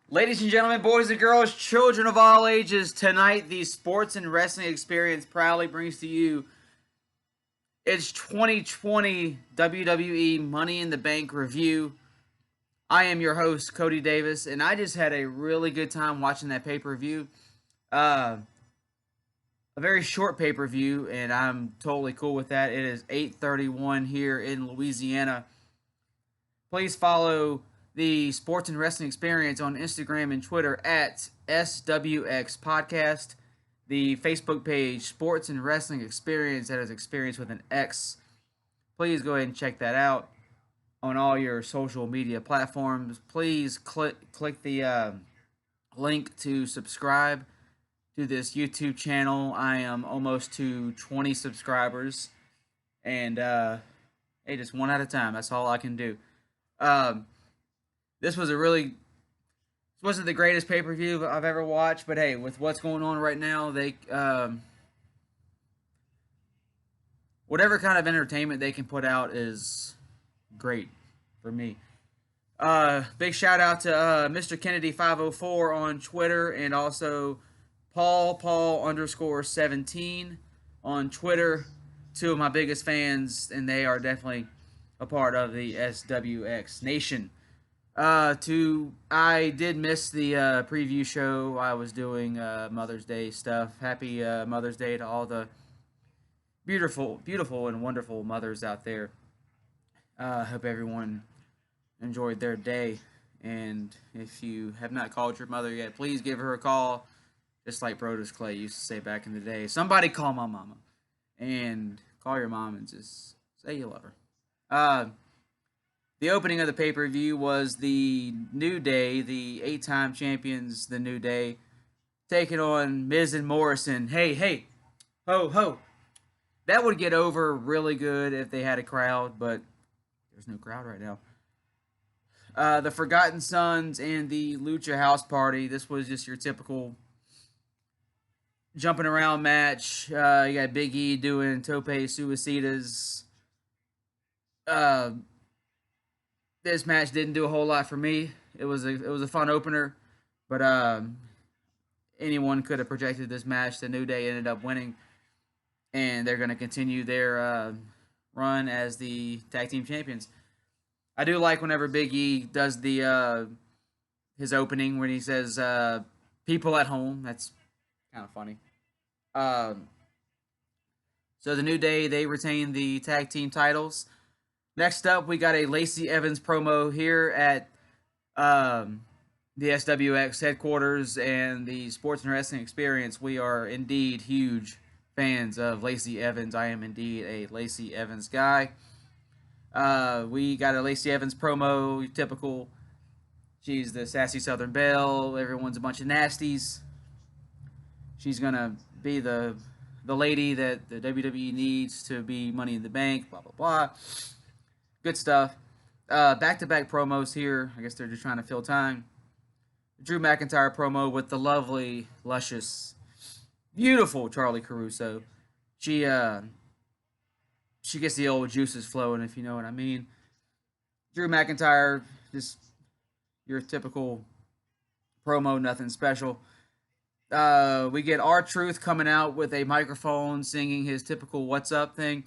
Ladies and gentlemen, boys and girls, children of all ages, tonight the Sports and Wrestling Experience proudly brings to you its 2020 WWE Money in the Bank review. I am your host, Cody Davis, and I just had a really good time watching that pay-per-view. Uh, a very short pay-per-view, and I'm totally cool with that. It is 8:31 here in Louisiana. Please follow the Sports and Wrestling Experience on Instagram and Twitter at SWX Podcast. The Facebook page, Sports and Wrestling Experience, that is experience with an X. Please go ahead and check that out on all your social media platforms. Please click the link to subscribe to this YouTube channel. I am almost to 20 subscribers, and hey, just one at a time. That's all I can do. Um, this was a really this wasn't the greatest pay per view I've ever watched, but hey, with what's going on right now, they whatever kind of entertainment they can put out is great for me. Big shout out to Mr. Kennedy 504 on Twitter, and also Paul underscore 17 on Twitter. Two of my biggest fans, and they are definitely a part of the SWX Nation. I did miss the preview show. I was doing Mother's Day stuff. Happy Mother's Day to all the beautiful and wonderful mothers out there. Hope everyone enjoyed their day. And if you have not called your mother yet, please give her a call. Just like Brodus Clay used to say back in the day. Somebody call my mama. And call your mom and just say you love her. The opening of the pay per view was the New Day, the 8-time champions, the New Day, taking on Miz and Morrison. Hey, ho, ho. That would get over really good if they had a crowd, but there's no crowd right now. The Forgotten Sons and the Lucha House Party. This was just your typical jumping around match. You got Big E doing tope suicidas. This match didn't do a whole lot for me. It was a fun opener, but anyone could have projected this match. The New Day ended up winning, and they're going to continue their run as the tag team champions. I do like whenever Big E does the his opening when he says "people at home." That's kind of funny. Um, so the New Day, they retain the tag team titles. Next up, we got a Lacey Evans promo here at the SWX headquarters and the Sports and Wrestling Experience. We are indeed huge fans of Lacey Evans. I am indeed a Lacey Evans guy. We got a Lacey Evans promo, typical. She's the sassy Southern Belle. Everyone's a bunch of nasties. She's gonna be the lady that the WWE needs to be Money in the Bank. Blah blah blah. Good stuff. Back-to-back promos here. I guess they're just trying to fill time. Drew McIntyre promo with the lovely, luscious, beautiful Charlie Caruso. She she gets the old juices flowing, if you know what I mean. Drew McIntyre, just your typical promo, nothing special. We get R-Truth coming out with a microphone, singing his typical "What's Up" thing.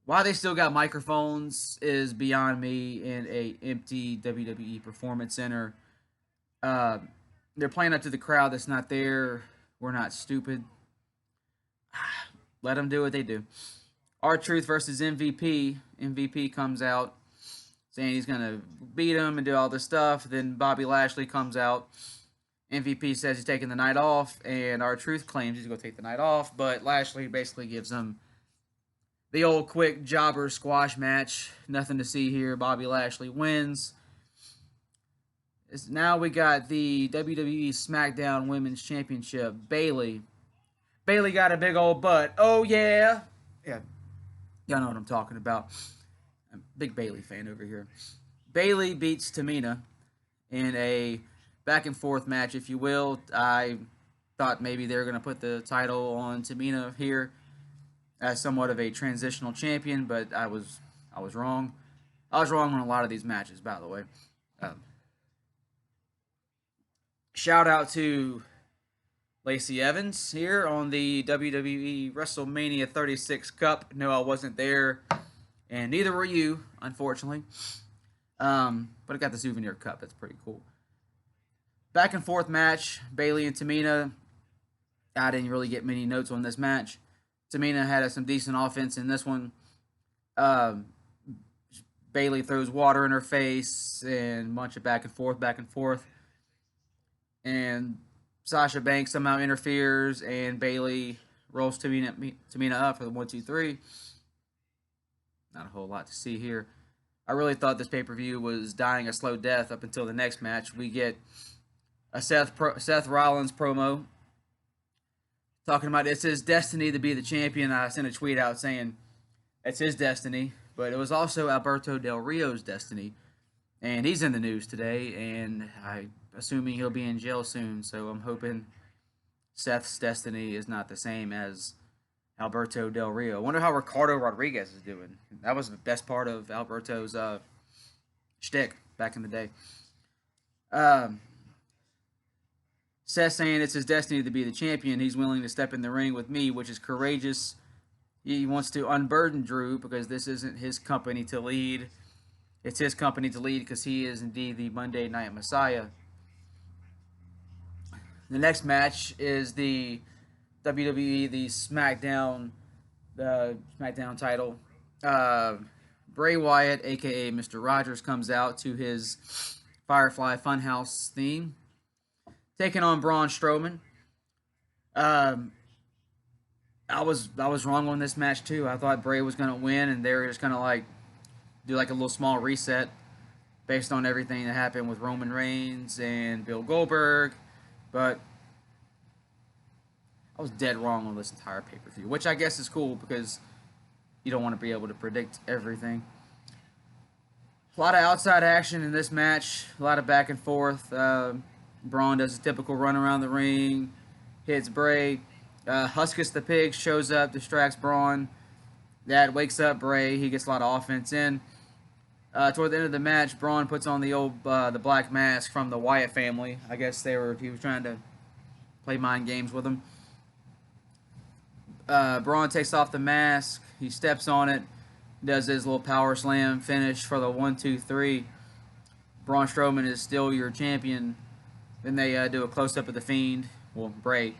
Why they still got microphones is beyond me in a empty WWE Performance Center. Uh, they're playing up to the crowd that's not there. We're not stupid. Let them do what they do. R-Truth versus MVP. MVP comes out saying he's gonna beat him and do all this stuff. Then Bobby Lashley comes out. MVP says he's taking the night off, and R-Truth claims he's gonna take the night off, but Lashley basically gives him the old quick jobber squash match. Nothing to see here. Bobby Lashley wins. Now we got the WWE SmackDown Women's Championship. Bayley. Bayley got a big old butt. Oh yeah. Yeah. Y'all know what I'm talking about. I'm a big Bayley fan over here. Bayley beats Tamina in a back and forth match, if you will. I thought maybe they were going to put the title on Tamina here as somewhat of a transitional champion, but I was wrong. I was wrong on a lot of these matches, by the way. Um, shout out to Lacey Evans here on the WWE WrestleMania 36 Cup. No, I wasn't there, and neither were you, unfortunately. But I got the souvenir cup. That's pretty cool. Back and forth match, Bayley and Tamina. I didn't really get many notes on this match. Tamina had some decent offense in this one. Um, Bayley throws water in her face and a bunch of back and forth. And Sasha Banks somehow interferes, and Bayley rolls Tamina up for the 1-2-3. Not a whole lot to see here. I really thought this pay-per-view was dying a slow death up until the next match. We get a Seth Rollins promo talking about it's his destiny to be the champion. I sent a tweet out saying it's his destiny, but it was also Alberto Del Rio's destiny. And he's in the news today, and I'm assuming he'll be in jail soon, so I'm hoping Seth's destiny is not the same as Alberto Del Rio. I wonder how Ricardo Rodriguez is doing. That was the best part of Alberto's shtick back in the day. Seth saying it's his destiny to be the champion. He's willing to step in the ring with me, which is courageous. He wants to unburden Drew because this isn't his company to lead. It's his company to lead because he is indeed the Monday Night Messiah. The next match is the WWE, the SmackDown title. Bray Wyatt, a.k.a. Mr. Rogers, comes out to his Firefly Funhouse theme, taking on Braun Strowman. I was wrong on this match too. I thought Bray was going to win, and they were just going to do a little small reset based on everything that happened with Roman Reigns and Bill Goldberg. But I was dead wrong on this entire pay-per-view, which I guess is cool because you don't want to be able to predict everything. A lot of outside action in this match, a lot of back and forth. Braun does a typical run around the ring, hits Bray. Huskus the Pig shows up, distracts Braun. That wakes up Bray. He gets a lot of offense in. Toward the end of the match, Braun puts on the black mask from the Wyatt family. I guess he was trying to play mind games with them. Braun takes off the mask. He steps on it, does his little power slam finish for the 1-2-3. Braun Strowman is still your champion. Then they do a close-up of the Fiend, well, Bray,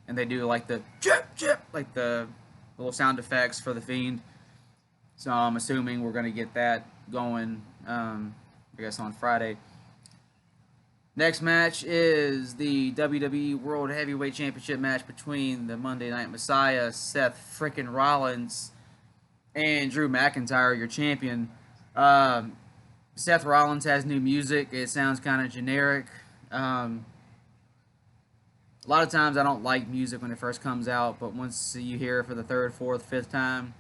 and they do the chip, like the little sound effects for the Fiend. So I'm assuming we're going to get that going, I guess, on Friday. Next match is the WWE World Heavyweight Championship match between the Monday Night Messiah, Seth frickin' Rollins, and Drew McIntyre, your champion. Seth Rollins has new music. It sounds kind of generic. A lot of times I don't like music when it first comes out, but once you hear it for the third, fourth, fifth time,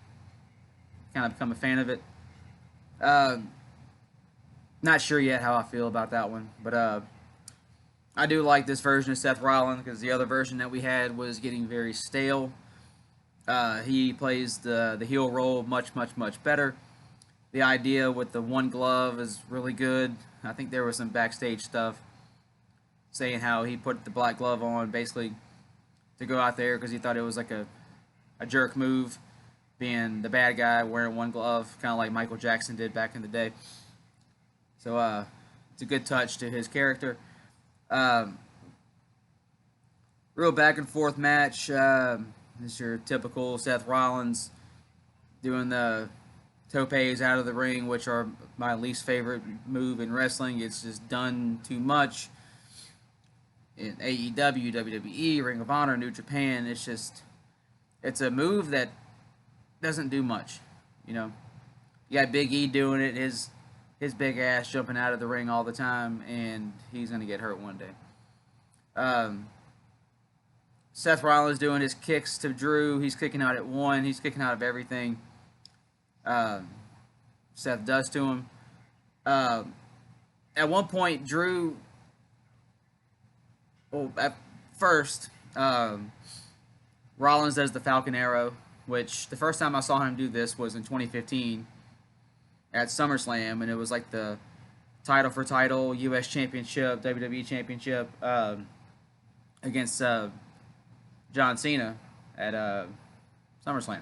kind of become a fan of it. Not sure yet how I feel about that one, but I do like this version of Seth Rollins because the other version that we had was getting very stale. He plays the heel role much better. The idea with the one glove is really good. I think there was some backstage stuff saying how he put the black glove on basically to go out there because he thought it was like a jerk move, being the bad guy wearing one glove, kind of like Michael Jackson did back in the day. So it's a good touch to his character. Real back and forth match. This is your typical Seth Rollins doing the topes out of the ring, which are my least favorite move in wrestling. It's just done too much in AEW, WWE, Ring of Honor, New Japan. It's a move that doesn't do much. You got Big E doing it, his big ass jumping out of the ring all the time, and he's going to get hurt one day. Seth Rollins doing his kicks to Drew. He's kicking out at one. He's kicking out of everything Seth does to him. At one point, Drew... Well, at first, Rollins does the Falcon Arrow, which the first time I saw him do this was in 2015 at SummerSlam, and it was like the title for title, U.S. Championship, WWE Championship against John Cena at SummerSlam.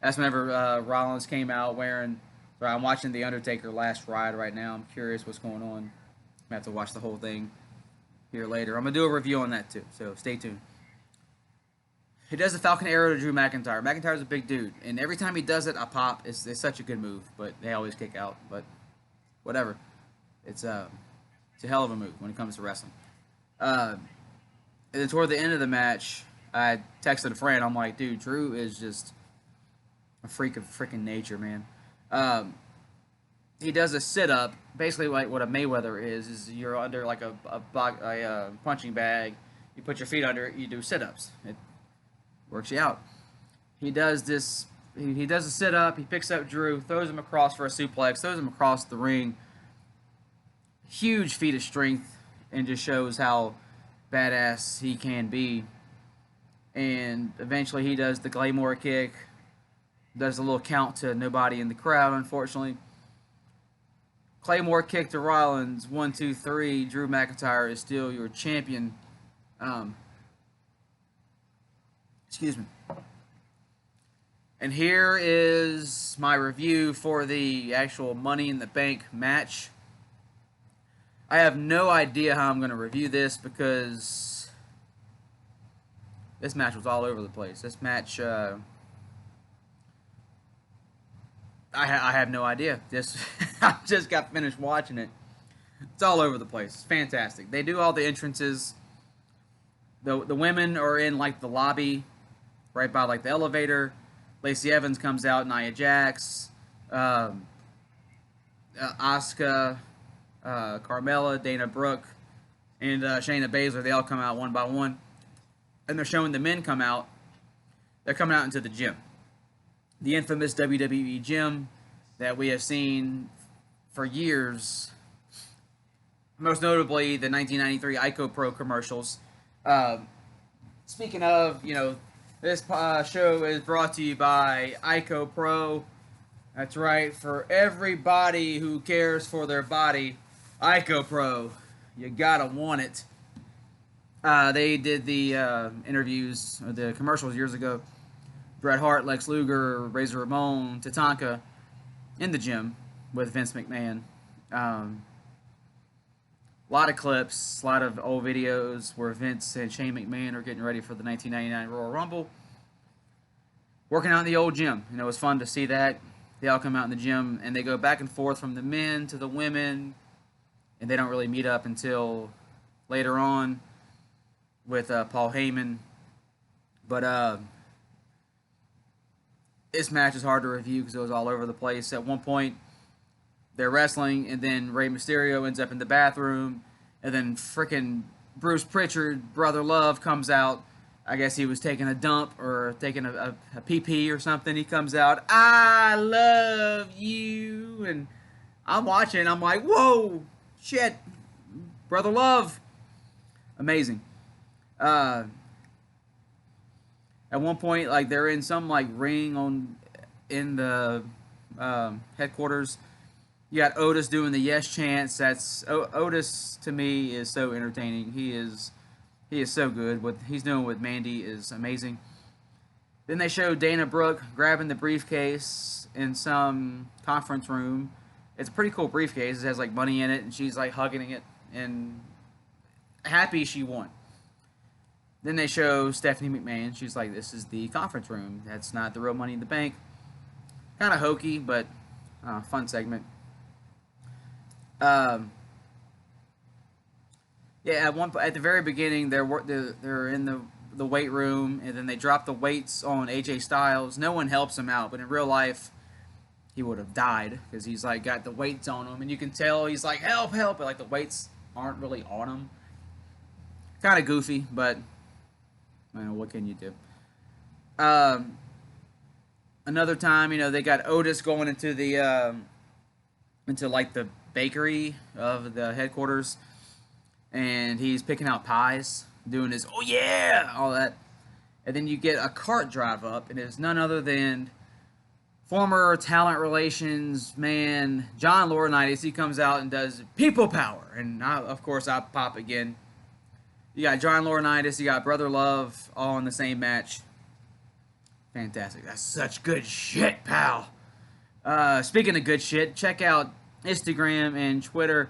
That's whenever Rollins came out wearing. Sorry, I'm watching The Undertaker Last Ride right now. I'm curious what's going on. I have to watch the whole thing here later. I'm gonna do a review on that too, so stay tuned. He does the Falcon Arrow to Drew McIntyre. McIntyre's a big dude, and every time he does it, I pop. It's such a good move, but they always kick out. But whatever, it's a hell of a move when it comes to wrestling. And then toward the end of the match, I texted a friend. I'm like, dude, Drew is just a freak of freaking nature, man. He does a sit up, basically like what a Mayweather is you're under like a punching bag. You put your feet under it. You do sit ups. It works you out. He does this. He does a sit up. He picks up Drew, throws him across for a suplex, throws him across the ring. Huge feat of strength, and just shows how badass he can be. And eventually, he does the Claymore kick. Does a little count to nobody in the crowd, unfortunately. Claymore kick to Rollins. 1, 2, 3. Drew McIntyre is still your champion. Excuse me. And here is my review for the actual Money in the Bank match. I have no idea how I'm going to review this because this match was all over the place. This match, I have no idea. I just got finished watching it. It's all over the place. It's fantastic. They do all the entrances. The women are in like the lobby, right by like the elevator. Lacey Evans comes out. Nia Jax, Asuka, Carmella, Dana Brooke, and Shayna Baszler. They all come out one by one, and they're showing the men come out. They're coming out into the gym. The infamous WWE gym that we have seen for years, most notably the 1993 Ico Pro commercials. Speaking of, this show is brought to you by Ico Pro. That's right, for everybody who cares for their body, Ico Pro, you gotta want it. They did the interviews, or the commercials years ago. Bret Hart, Lex Luger, Razor Ramon, Tatanka in the gym with Vince McMahon. A lot of clips, a lot of old videos where Vince and Shane McMahon are getting ready for the 1999 Royal Rumble. Working out in the old gym. It was fun to see that. They all come out in the gym and they go back and forth from the men to the women, and they don't really meet up until later on with Paul Heyman. But this match is hard to review because it was all over the place. At one point, they're wrestling, and then Rey Mysterio ends up in the bathroom, and then frickin' Bruce Pritchard, Brother Love, comes out. I guess he was taking a dump or taking a pee-pee or something. He comes out, I love you, and I'm watching. I'm like, whoa, shit, Brother Love, amazing. At one point, like they're in some like ring in the headquarters. You got Otis doing the yes chants. Otis to me is so entertaining. He is so good. What he's doing with Mandy is amazing. Then they show Dana Brooke grabbing the briefcase in some conference room. It's a pretty cool briefcase. It has like money in it, and she's like hugging it and happy she won. Then they show Stephanie McMahon. She's like, this is the conference room. That's not the real Money in the Bank. Kind of hokey, but fun segment. Yeah, at the very beginning, they're in the weight room, and then they drop the weights on AJ Styles. No one helps him out, but in real life, he would have died because he's like got the weights on him, and you can tell he's like, help, help, but like the weights aren't really on him. Kind of goofy, but what can you do? Another time, they got Otis going into the into like the bakery of the headquarters, and he's picking out pies, doing his oh yeah, all that, and then you get a cart drive up, and it's none other than former talent relations man, John Laurinaitis. He comes out and does people power, and of course I pop again. You got John Laurinaitis, you got Brother Love, all in the same match. Fantastic. That's such good shit, pal. Speaking of good shit, check out Instagram and Twitter.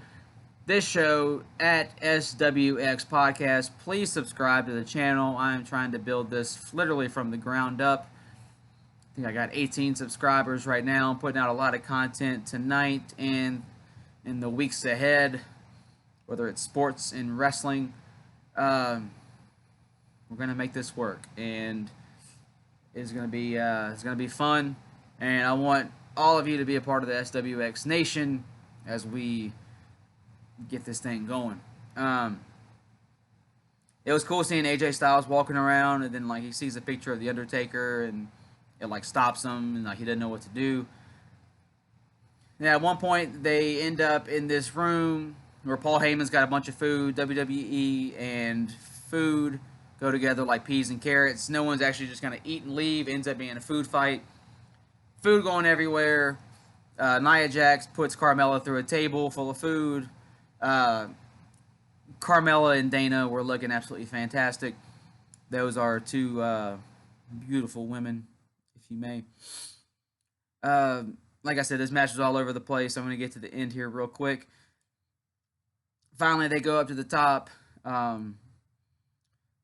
This show at SWX Podcast. Please subscribe to the channel. I'm trying to build this literally from the ground up. I think I got 18 subscribers right now. I'm putting out a lot of content tonight and in the weeks ahead, whether it's sports and wrestling. We're gonna make this work, and it's gonna be fun. And I want all of you to be a part of the SWX Nation as we get this thing going. It was cool seeing AJ Styles walking around, and then like he sees a picture of the Undertaker, and it like stops him, and like he doesn't know what to do. Yeah, at one point they end up in this room where Paul Heyman's got a bunch of food. WWE and food go together like peas and carrots. No one's actually just gonna eat and leave. Ends up being a food fight. Food going everywhere. Nia Jax puts Carmella through a table full of food. Carmella and Dana were looking absolutely fantastic. Those are two beautiful women, if you may. Like I said, this match was all over the place. I'm going to get to the end here real quick. Finally, they go up to the top. It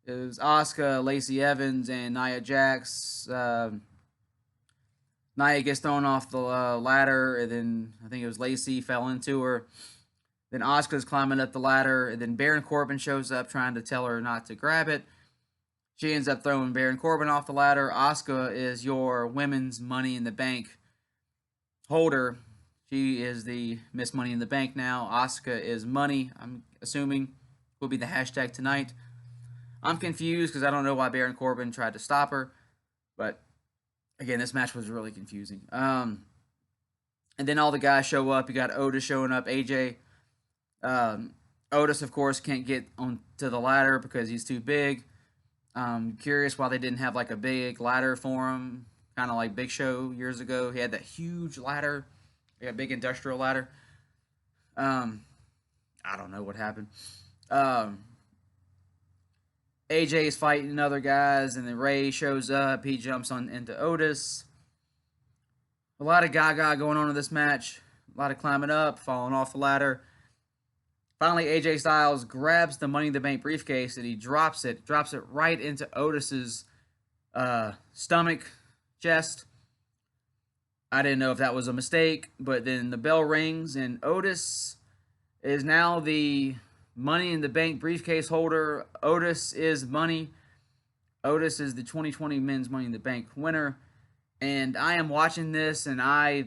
was Asuka, Lacey Evans, and Nia Jax. Nia gets thrown off the ladder, and then I think it was Lacey fell into her. Then Asuka's climbing up the ladder, and then Baron Corbin shows up trying to tell her not to grab it. She ends up throwing Baron Corbin off the ladder. Asuka is your women's Money in the Bank holder. She is the Miss Money in the Bank now. Asuka is money, I'm assuming, will be the hashtag tonight. I'm confused because I don't know why Baron Corbin tried to stop her. But, again, this match was really confusing. And then all the guys show up. You got Otis showing up, AJ. Otis, of course, can't get onto the ladder because he's too big. Curious why they didn't have like a big ladder for him, kind of like Big Show years ago. He had that huge ladder, like a big industrial ladder. I don't know what happened. AJ is fighting other guys, and then Ray shows up. He jumps on into Otis. A lot of gaga going on in this match. A lot of climbing up, falling off the ladder. Finally, AJ Styles grabs the Money in the Bank briefcase and he drops it right into Otis's stomach, chest. I didn't know if that was a mistake, but then the bell rings and Otis is now the Money in the Bank briefcase holder. Otis is money. Otis is the 2020 Men's Money in the Bank winner. And I am watching this and I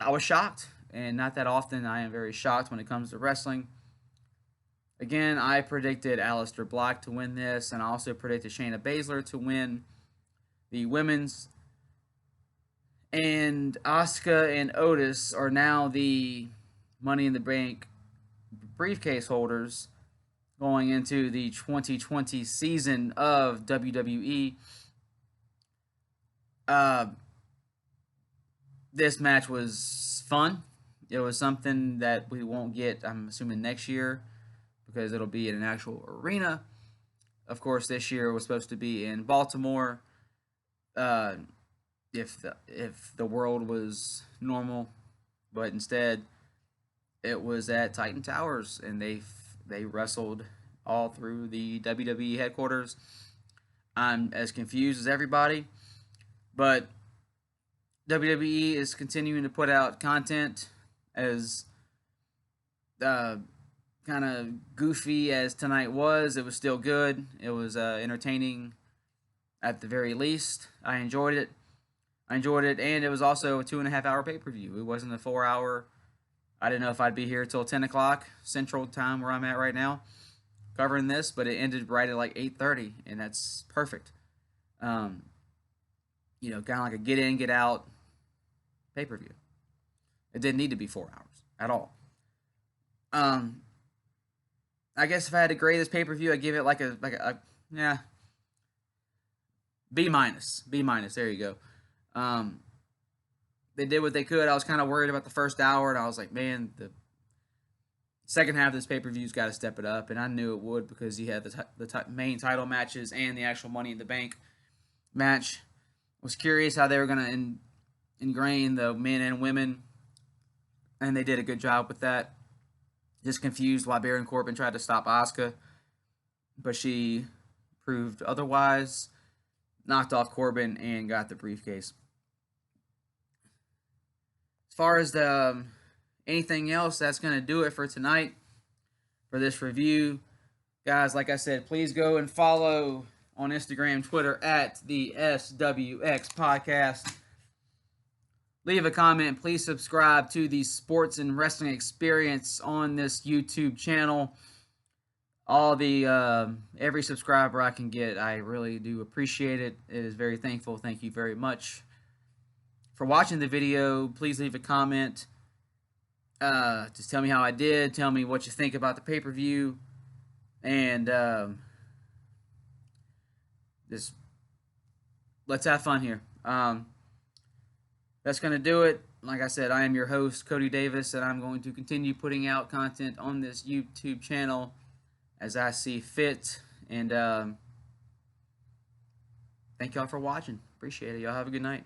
was shocked. And not that often I am very shocked when it comes to wrestling. Again, I predicted Aleister Black to win this, and I also predicted Shayna Baszler to win the women's. And Asuka and Otis are now the Money in the Bank briefcase holders going into the 2020 season of WWE. This match was fun. It was something that we won't get, I'm assuming, next year, because it'll be in an actual arena. Of course, this year was supposed to be in Baltimore. If the world was normal, but instead it was at Titan Towers, and they wrestled all through the WWE headquarters. I'm as confused as everybody, but WWE is continuing to put out content as kind of goofy as tonight was. It was still good. It was entertaining at the very least. I enjoyed it, and it was also a 2.5 hour pay-per-view. It wasn't a 4 hour. I didn't know if I'd be here till 10 o'clock Central Time, where I'm at right now, covering this, but it ended right at like 8:30, and that's perfect. Kind of like a get in, get out pay-per-view. It didn't need to be 4 hours at all. I guess if I had to grade this pay-per-view, I'd give it like a B minus. There you go. they did what they could. I was kind of worried about the first hour, and I was like, man, the second half of this pay-per-view's got to step it up, and I knew it would because you had the main title matches and the actual Money in the Bank match. Was curious how they were going to ingrain the men and women, and they did a good job with that. Just confused why Baron Corbin tried to stop Asuka, but she proved otherwise, knocked off Corbin, and got the briefcase. As far as the anything else, that's going to do it for tonight for this review. Guys, like I said, please go and follow on Instagram, Twitter at the SWX Podcast. Leave a comment. Please subscribe to the Sports and Wrestling Experience on this YouTube channel. All the every subscriber I can get, I really do appreciate it. It is very thankful. Thank you very much for watching the video. Please leave a comment. Just tell me how I did. Tell me what you think about the pay-per-view. And just let's have fun here. That's going to do it. Like I said, I am your host, Cody Davis, and I'm going to continue putting out content on this YouTube channel as I see fit. And thank y'all for watching. Appreciate it. Y'all have a good night.